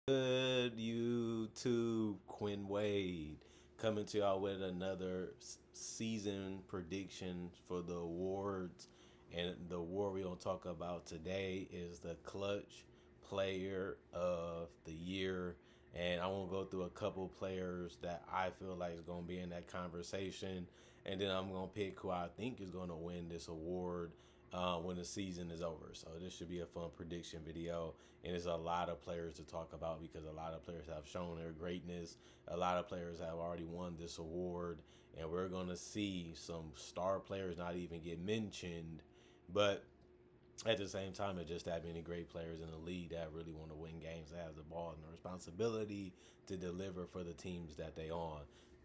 Good YouTube, Quinn Wade coming to y'all with another season prediction for the awards. And the award we're going to talk about today is the Clutch Player of the Year. And I want to go through a couple players that I feel like is going to be in that conversation. And then I'm going to pick who I think is going to win this award when the season is over. So this should be a fun prediction video, and there's a lot of players to talk about because a lot of players have shown their greatness. A lot of players have already won this award, and we're gonna see some star players not even get mentioned, but at the same time, there's just that many great players in the league that really want to win games, that has the ball and the responsibility to deliver for the teams that they on.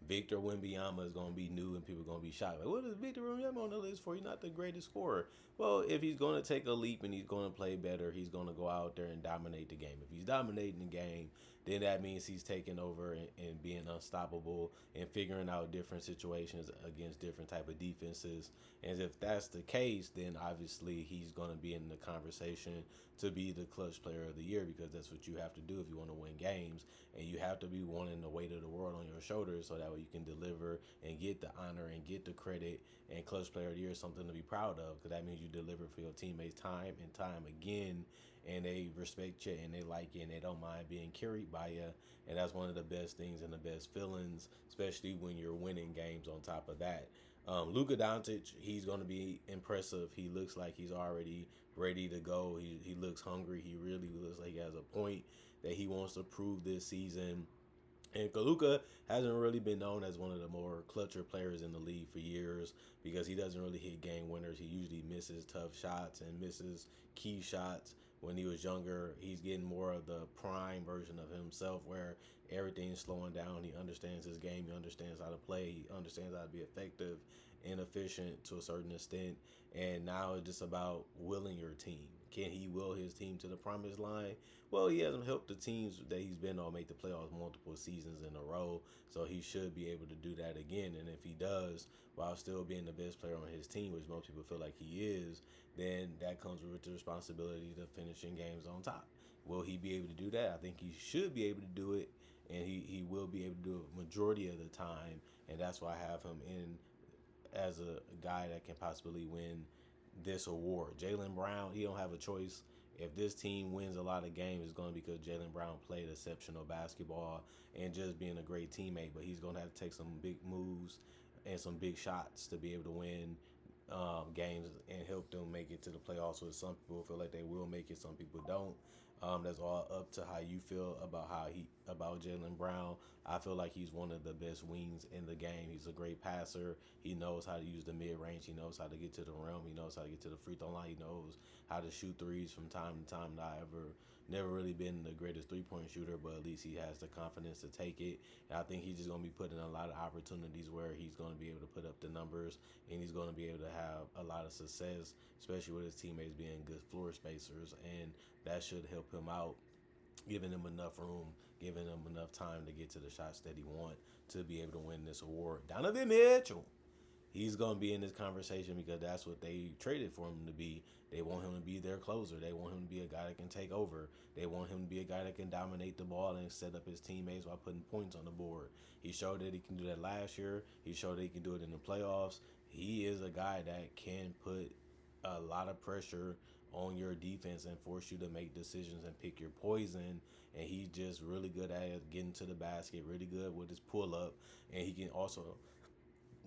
Victor Wembanyama is going to be new and people are going to be shocked. Like, what is Victor Wembanyama on the list for? He's not the greatest scorer. Well, if he's going to take a leap and he's going to play better, he's going to go out there and dominate the game. If he's dominating the game, then that means he's taking over and being unstoppable and figuring out different situations against different type of defenses. And if that's the case, then obviously he's going to be in the conversation to be the clutch player of the year, because that's what you have to do if you want to win games, and you have to be wanting the weight of the world on your shoulders so that way you can deliver and get the honor and get the credit. And clutch player of the year is something to be proud of, because that means you deliver for your teammates time and time again, and they respect you and they like you and they don't mind being carried by you. And that's one of the best things and the best feelings, especially when you're winning games on top of that. Luka Doncic, he's going to be impressive. He looks like he's already ready to go. He looks hungry. He really looks like he has a point that he wants to prove this season. And Luka hasn't really been known as one of the more clutcher players in the league for years, because he doesn't really hit game winners. He usually misses tough shots and misses key shots. When he was younger, he's getting more of the prime version of himself, where everything's slowing down. He understands his game. He understands how to play. He understands how to be effective and efficient to a certain extent. And now it's just about willing your team. Can he will his team to the promised line? Well, he hasn't helped the teams that he's been on make the playoffs multiple seasons in a row, so he should be able to do that again. And if he does, while still being the best player on his team, which most people feel like he is, then that comes with the responsibility to finishing games on top. Will he be able to do that? I think he should be able to do it, and he will be able to do it majority of the time, and that's why I have him in as a guy that can possibly win this award. Jaylen Brown, he don't have a choice. If this team wins a lot of games, it's going to be because Jaylen Brown played exceptional basketball and just being a great teammate. But he's going to have to take some big moves and some big shots to be able to win games and help them make it to the playoffs. Which some people feel like they will make it, some people don't. That's all up to how you feel about Jaylen Brown. I feel like he's one of the best wings in the game. He's a great passer. He knows how to use the mid range. He knows how to get to the rim. He knows how to get to the free throw line. He knows how to shoot threes from time to time. Never really been the greatest 3-point shooter, but at least he has the confidence to take it. And I think he's just going to be put in a lot of opportunities where he's going to be able to put up the numbers, and he's going to be able to have a lot of success, especially with his teammates being good floor spacers, and that should help him out, giving him enough room, giving him enough time to get to the shots that he want to be able to win this award. Donovan Mitchell, he's going to be in this conversation because that's what they traded for him to be. They want him to be their closer. They want him to be a guy that can take over. They want him to be a guy that can dominate the ball and set up his teammates by putting points on the board. He showed that he can do that last year. He showed that he can do it in the playoffs. He is a guy that can put a lot of pressure on your defense and force you to make decisions and pick your poison. And he's just really good at getting to the basket, really good with his pull up, and he can also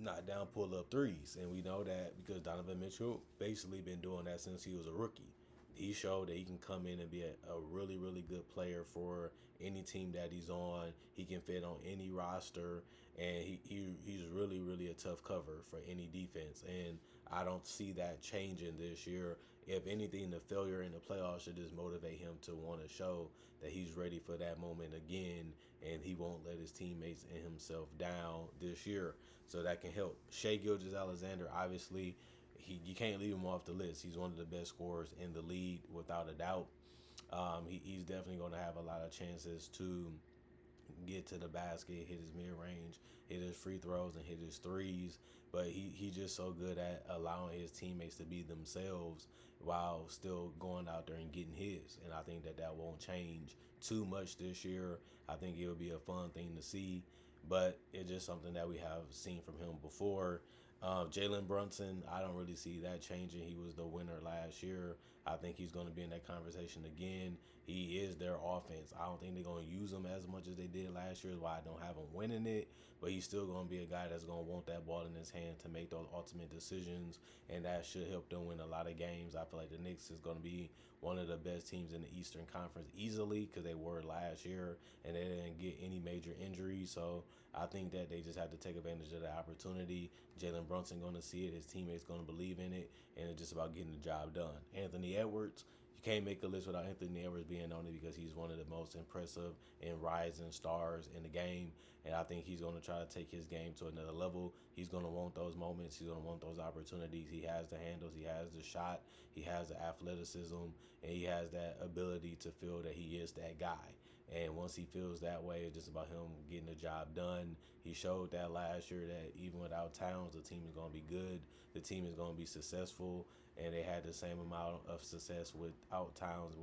knock down pull up threes. And we know that because Donovan Mitchell basically been doing that since he was a rookie. He showed that he can come in and be a really, really good player for any team that he's on. He can fit on any roster, and he's really, really a tough cover for any defense. And I don't see that changing this year. If anything, the failure in the playoffs should just motivate him to want to show that he's ready for that moment again, and he won't let his teammates and himself down this year. So that can help. Shai Gilgeous-Alexander, obviously, you can't leave him off the list. He's one of the best scorers in the league, without a doubt. He's definitely going to have a lot of chances to get to the basket, hit his mid range, hit his free throws, and hit his threes. But he's just so good at allowing his teammates to be themselves while still going out there and getting his. And I think that won't change too much this year. I think it would be a fun thing to see, but it's just something that we have seen from him before. Jalen Brunson, I don't really see that changing. He was the winner last year. I think he's going to be in that conversation again. He is their offense. I don't think they're going to use him as much as they did last year, is why I don't have him winning it. But he's still going to be a guy that's going to want that ball in his hand to make those ultimate decisions, and that should help them win a lot of games. I feel like the Knicks is going to be one of the best teams in the Eastern Conference easily because they were last year and they didn't get any major injuries. So I think that they just have to take advantage of the opportunity. Jalen Brunson going to see it. His teammates going to believe in it, and it's just about getting the job done. Anthony Edwards, you can't make a list without Anthony Edwards being on it because he's one of the most impressive and rising stars in the game. And I think he's going to try to take his game to another level. He's going to want those moments. He's going to want those opportunities. He has the handles. He has the shot. He has the athleticism. And he has that ability to feel that he is that guy. And once he feels that way, it's just about him getting the job done. He showed that last year that even without Towns, the team is going to be good. The team is going to be successful. And they had the same amount of success without Towns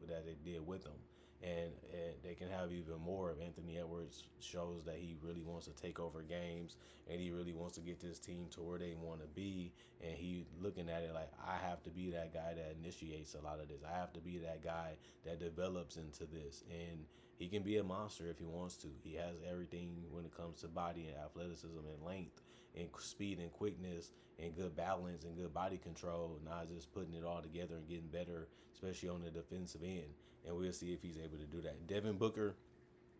that they did with him. And they can have even more if Anthony Edwards shows that he really wants to take over games and he really wants to get this team to where they want to be. And he looking at it like, I have to be that guy that initiates a lot of this. I have to be that guy that develops into this. And he can be a monster if he wants to. He has everything when it comes to body and athleticism and length and speed and quickness and good balance and good body control, not just putting it all together and getting better, especially on the defensive end. And we'll see if he's able to do that. Devin Booker,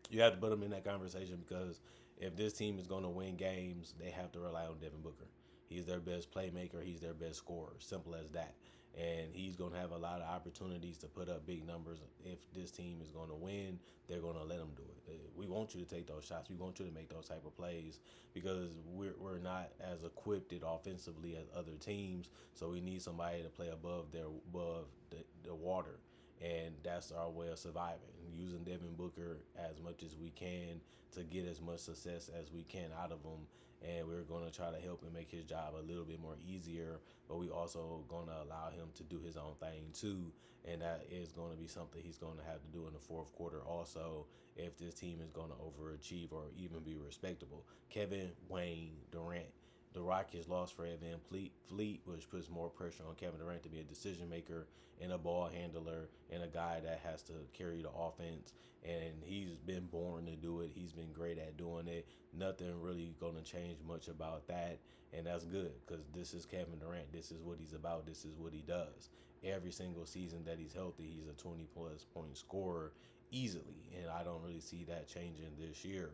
you have to put him in that conversation because if this team is going to win games, they have to rely on Devin Booker. He's their best playmaker. He's their best scorer. Simple as that. And he's going to have a lot of opportunities to put up big numbers. If this team is going to win, they're going to let him do it. We want you to take those shots. We want you to make those type of plays because we're not as equipped offensively as other teams. So we need somebody to play above the water. And that's our way of surviving, using Devin Booker as much as we can to get as much success as we can out of him. And we're going to try to help him make his job a little bit more easier, but we also going to allow him to do his own thing too. And that is going to be something he's going to have to do in the fourth quarter also if this team is going to overachieve or even be respectable. Kevin Wayne Durant. The Rockets lost Fred VanVleet, which puts more pressure on Kevin Durant to be a decision maker and a ball handler and a guy that has to carry the offense. And he's been born to do it. He's been great at doing it. Nothing really going to change much about that. And that's good because this is Kevin Durant. This is what he's about. This is what he does. Every single season that he's healthy, he's a 20-plus point scorer easily. And I don't really see that changing this year.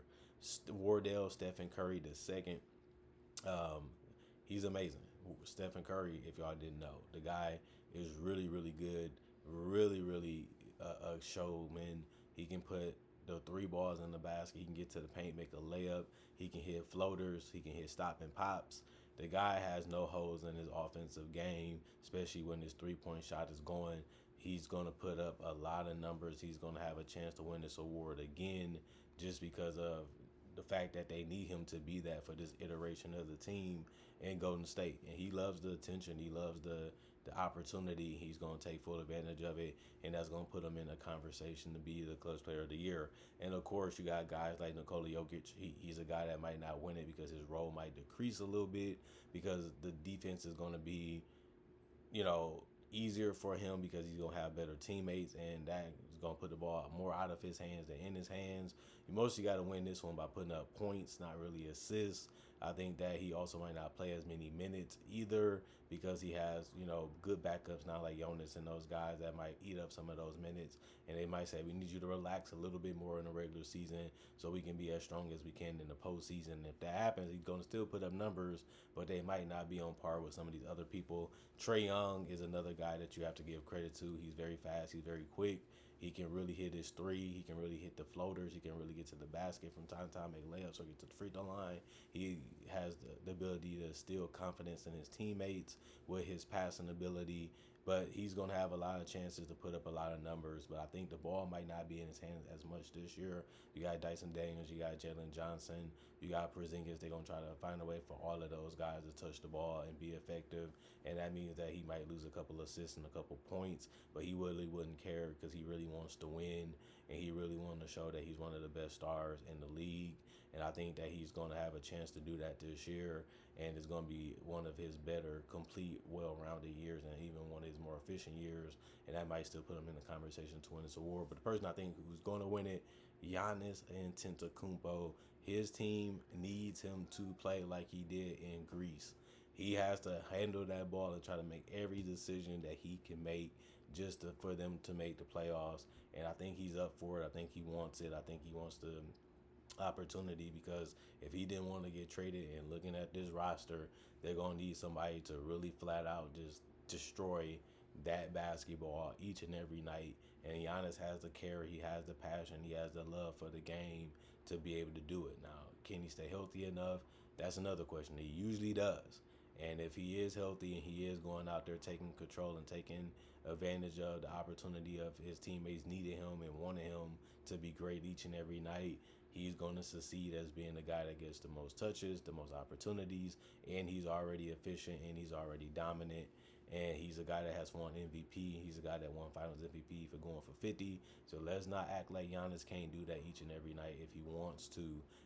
Wardell Stephen Curry, the second. He's amazing. Stephen Curry, if y'all didn't know, the guy is really, really good. Really, really a showman. He can put the three balls in the basket. He can get to the paint, make a layup. He can hit floaters. He can hit stop and pops. The guy has no holes in his offensive game, especially when his three-point shot is going. He's going to put up a lot of numbers. He's going to have a chance to win this award again just because of the fact that they need him to be that for this iteration of the team in Golden State. And he loves the attention. He loves the opportunity. He's going to take full advantage of it, and that's going to put him in a conversation to be the clutch player of the year. And, of course, you got guys like Nikola Jokic. He's a guy that might not win it because his role might decrease a little bit because the defense is going to be, easier for him because he's going to have better teammates, and that is going to put the ball more out of his hands than in his hands. You mostly got to win this one by putting up points, not really assists. I think that he also might not play as many minutes either because he has, good backups, not like Jonas and those guys that might eat up some of those minutes. And they might say, we need you to relax a little bit more in the regular season so we can be as strong as we can in the postseason. If that happens, he's going to still put up numbers, but they might not be on par with some of these other people. Trae Young is another guy that you have to give credit to. He's very fast. He's very quick. He can really hit his three. He can really hit the floaters. He can really get to the basket from time to time, make layups or get to the free throw line. He has the ability to instill confidence in his teammates with his passing ability. but he's going to have a lot of chances to put up a lot of numbers. But I think the ball might not be in his hands as much this year. You got Dyson Daniels, you got Jalen Johnson, you got Porzingis. They're going to try to find a way for all of those guys to touch the ball and be effective. And that means that he might lose a couple assists and a couple points, but he really wouldn't care because he really wants to win and he really wanted to show that he's one of the best stars in the league. And I think that he's going to have a chance to do that this year, and it's going to be one of his better, complete, well-rounded years, and even one of his more efficient years. And that might still put him in the conversation to win this award. But the person I think who's going to win it, Giannis Antetokounmpo. His team needs him to play like he did in Greece. He has to handle that ball and try to make every decision that he can make for them to make the playoffs. And I think he's up for it. I think he wants it. I think he wants the opportunity, because if he didn't want to get traded, and looking at this roster, they're going to need somebody to really flat out just destroy that basketball each and every night. And Giannis has the care, he has the passion, he has the love for the game to be able to do it. Now, can he stay healthy enough? That's another question. He usually does. And if he is healthy and he is going out there taking control and taking advantage of the opportunity of his teammates needing him and wanting him to be great each and every night, he's going to succeed as being the guy that gets the most touches, the most opportunities, and he's already efficient and he's already dominant. And he's a guy that has won MVP. He's a guy that won Finals MVP for going for 50. So let's not act like Giannis can't do that each and every night if he wants to.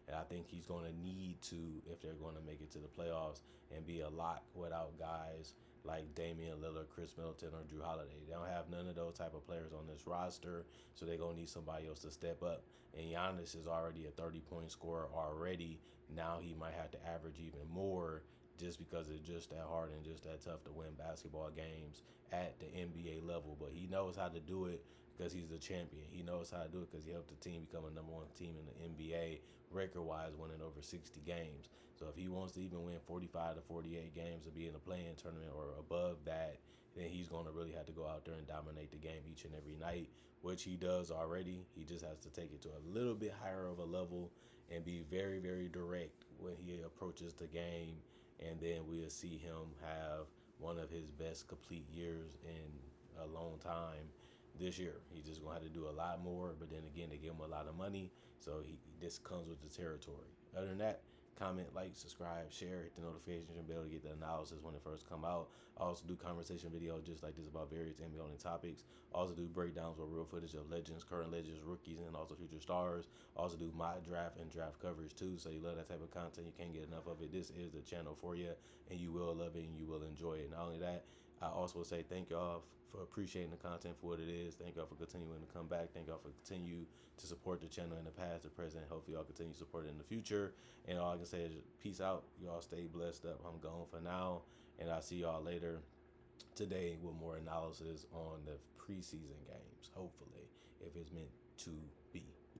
And I think he's going to need to if they're going to make it to the playoffs and be a lock without guys like Damian Lillard, Chris Middleton, or Drew Holiday. They don't have none of those type of players on this roster, so they're going to need somebody else to step up. And Giannis is already a 30-point scorer already. Now he might have to average even more, just because it's just that hard and just that tough to win basketball games at the NBA level. But he knows how to do it because he's the champion. He knows how to do it because he helped the team become a number one team in the NBA, record-wise, winning over 60 games. So if he wants to even win 45 to 48 games to be in a play-in tournament or above that, then he's going to really have to go out there and dominate the game each and every night, which he does already. He just has to take it to a little bit higher of a level and be very, very direct when he approaches the game. And then we'll see him have one of his best complete years in a long time this year. He's just going to have to do a lot more, but then again, they give him a lot of money, so this comes with the territory. Other than that, comment, like, subscribe, share, hit the notification bell to get the analysis when it first come out. I also do conversation videos just like this about various NBA only topics. I also do breakdowns with real footage of legends, current legends, rookies, and also future stars. I also do mock draft and draft coverage too, so you love that type of content, you can't get enough of it. This is the channel for you, and you will love it and you will enjoy it. Not only that, I also say thank y'all for appreciating the content for what it is. Thank y'all for continuing to come back. Thank y'all for continue to support the channel in the past, the present. Hopefully y'all continue to support it in the future. And all I can say is peace out. Y'all stay blessed up. I'm gone for now, and I'll see y'all later today with more analysis on the preseason games, hopefully, if it's meant to